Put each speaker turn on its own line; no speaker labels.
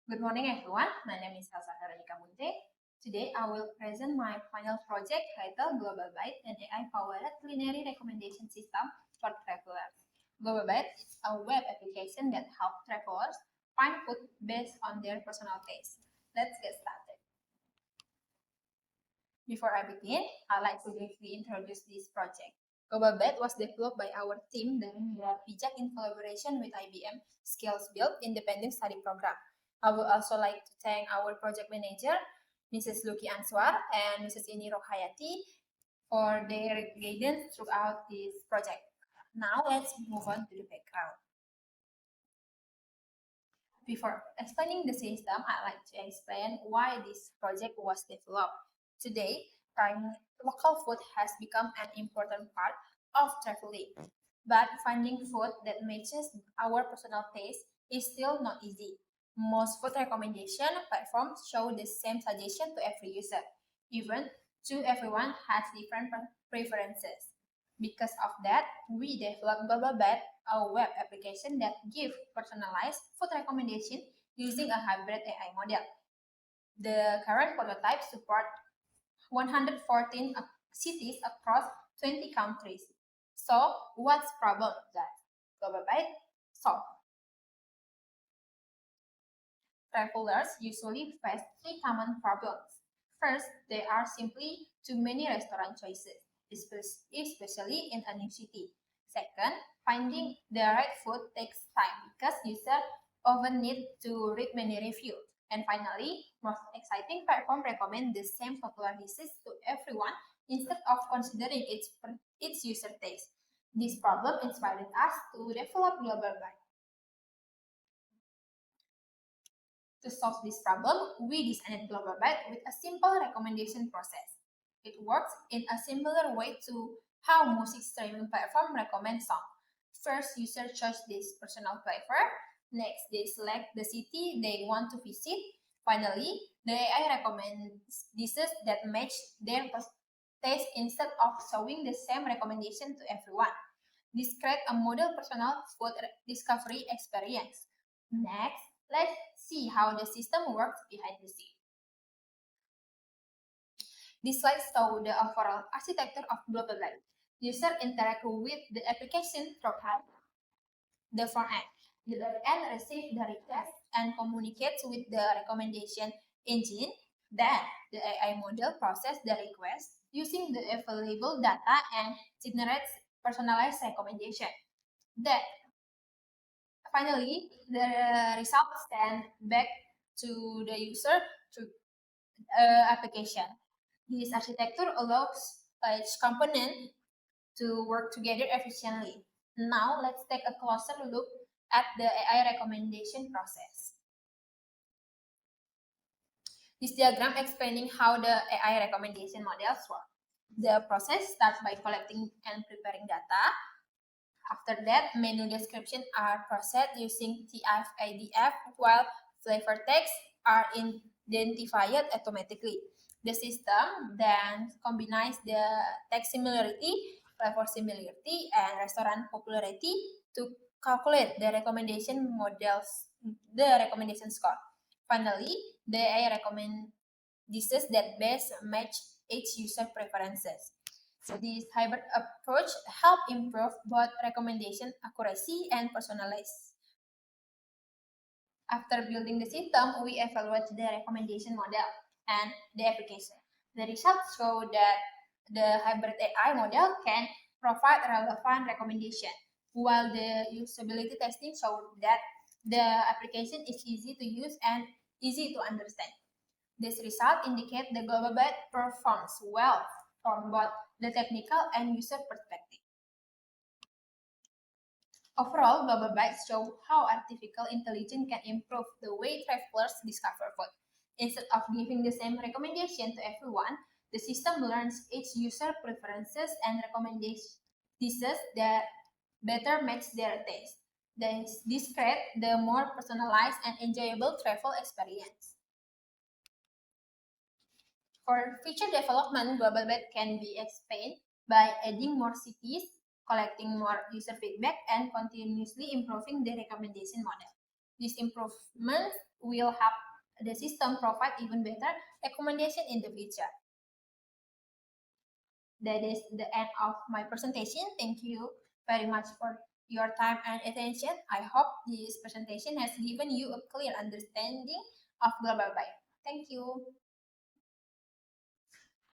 Good morning, everyone. My name is Elsa Veronica Munte. Today, I will present my final project titled Global Bite, an AI-powered culinary recommendation system for travelers. Global Bite is a web application that helps travelers find food based on their personal taste. Let's get started. Before I begin, I'd like to briefly introduce this project. Global Bite was developed by our team dan Pijak in collaboration with IBM Skills Build Independent Study Program. I would also like to thank our project manager, Mrs. Luki Answar and Mrs. Ini Rohayati for their guidance throughout this project. Now let's move on to the background. Before explaining the system, I'd like to explain why this project was developed. Today, trying local food has become an important part of traveling, but finding food that matches our personal taste is still not easy. Most food recommendation platforms show the same suggestion to every user, even though everyone has different preferences. Because of that, we developed Global-Bite, a web application that gives personalized food recommendation using a hybrid AI model. The current prototype supports 114 cities across 20 countries. So, what's problem that Global-Bite solve? Travelers usually face three common problems. First, there are simply too many restaurant choices, especially in a new city. Second, finding the right food takes time because users often need to read many reviews. And finally, most exciting platforms recommend the same popular dishes to everyone instead of considering its user taste. This problem inspired us to develop Global-Bite. To solve this problem, we designed Global-Bite with a simple recommendation process. It works in a similar way to how music streaming platform recommend songs. First, users choose this personal flavor. Next, they select the city they want to visit. Finally, the AI recommends dishes that match their taste instead of showing the same recommendation to everyone. This creates a model personal food discovery experience. Next, let's see how the system works behind the scenes. This slide shows the overall architecture of Global-Bite. Users interact with the application throughout the front end. The back end receives the request and communicates with the recommendation engine. Then, the AI model processes the request using the available data and generates personalized recommendation. Then, finally, the results send back to the user through application. This architecture allows each component to work together efficiently. Now, let's take a closer look at the AI recommendation process. This diagram explaining how the AI recommendation models work. The process starts by collecting and preparing data. After that, menu descriptions are processed using TF-IDF, while flavor text are identified automatically. The system then combines the text similarity, flavor similarity, and restaurant popularity to calculate the recommendation score. Finally, the AI recommend dishes that best match each user preferences. So this hybrid approach help improve both recommendation accuracy and personalized. After building the system, we evaluate the recommendation model and the application. The results show that the hybrid AI model can provide relevant recommendation, while the usability testing showed that the application is easy to use and easy to understand. This result indicates the Global-Bite performs well from both the technical and user perspective. Overall, Global-Bite shows how artificial intelligence can improve the way travelers discover food. Instead of giving the same recommendation to everyone, the system learns each user preferences and recommendations dishes that better match their taste. This creates the more personalized and enjoyable travel experience. For future development, Global-Bite can be expanded by adding more cities, collecting more user feedback, and continuously improving the recommendation model. These improvements will help the system provide even better recommendation in the future. That is the end of my presentation. Thank you very much for your time and attention. I hope this presentation has given you a clear understanding of global biome. Thank you.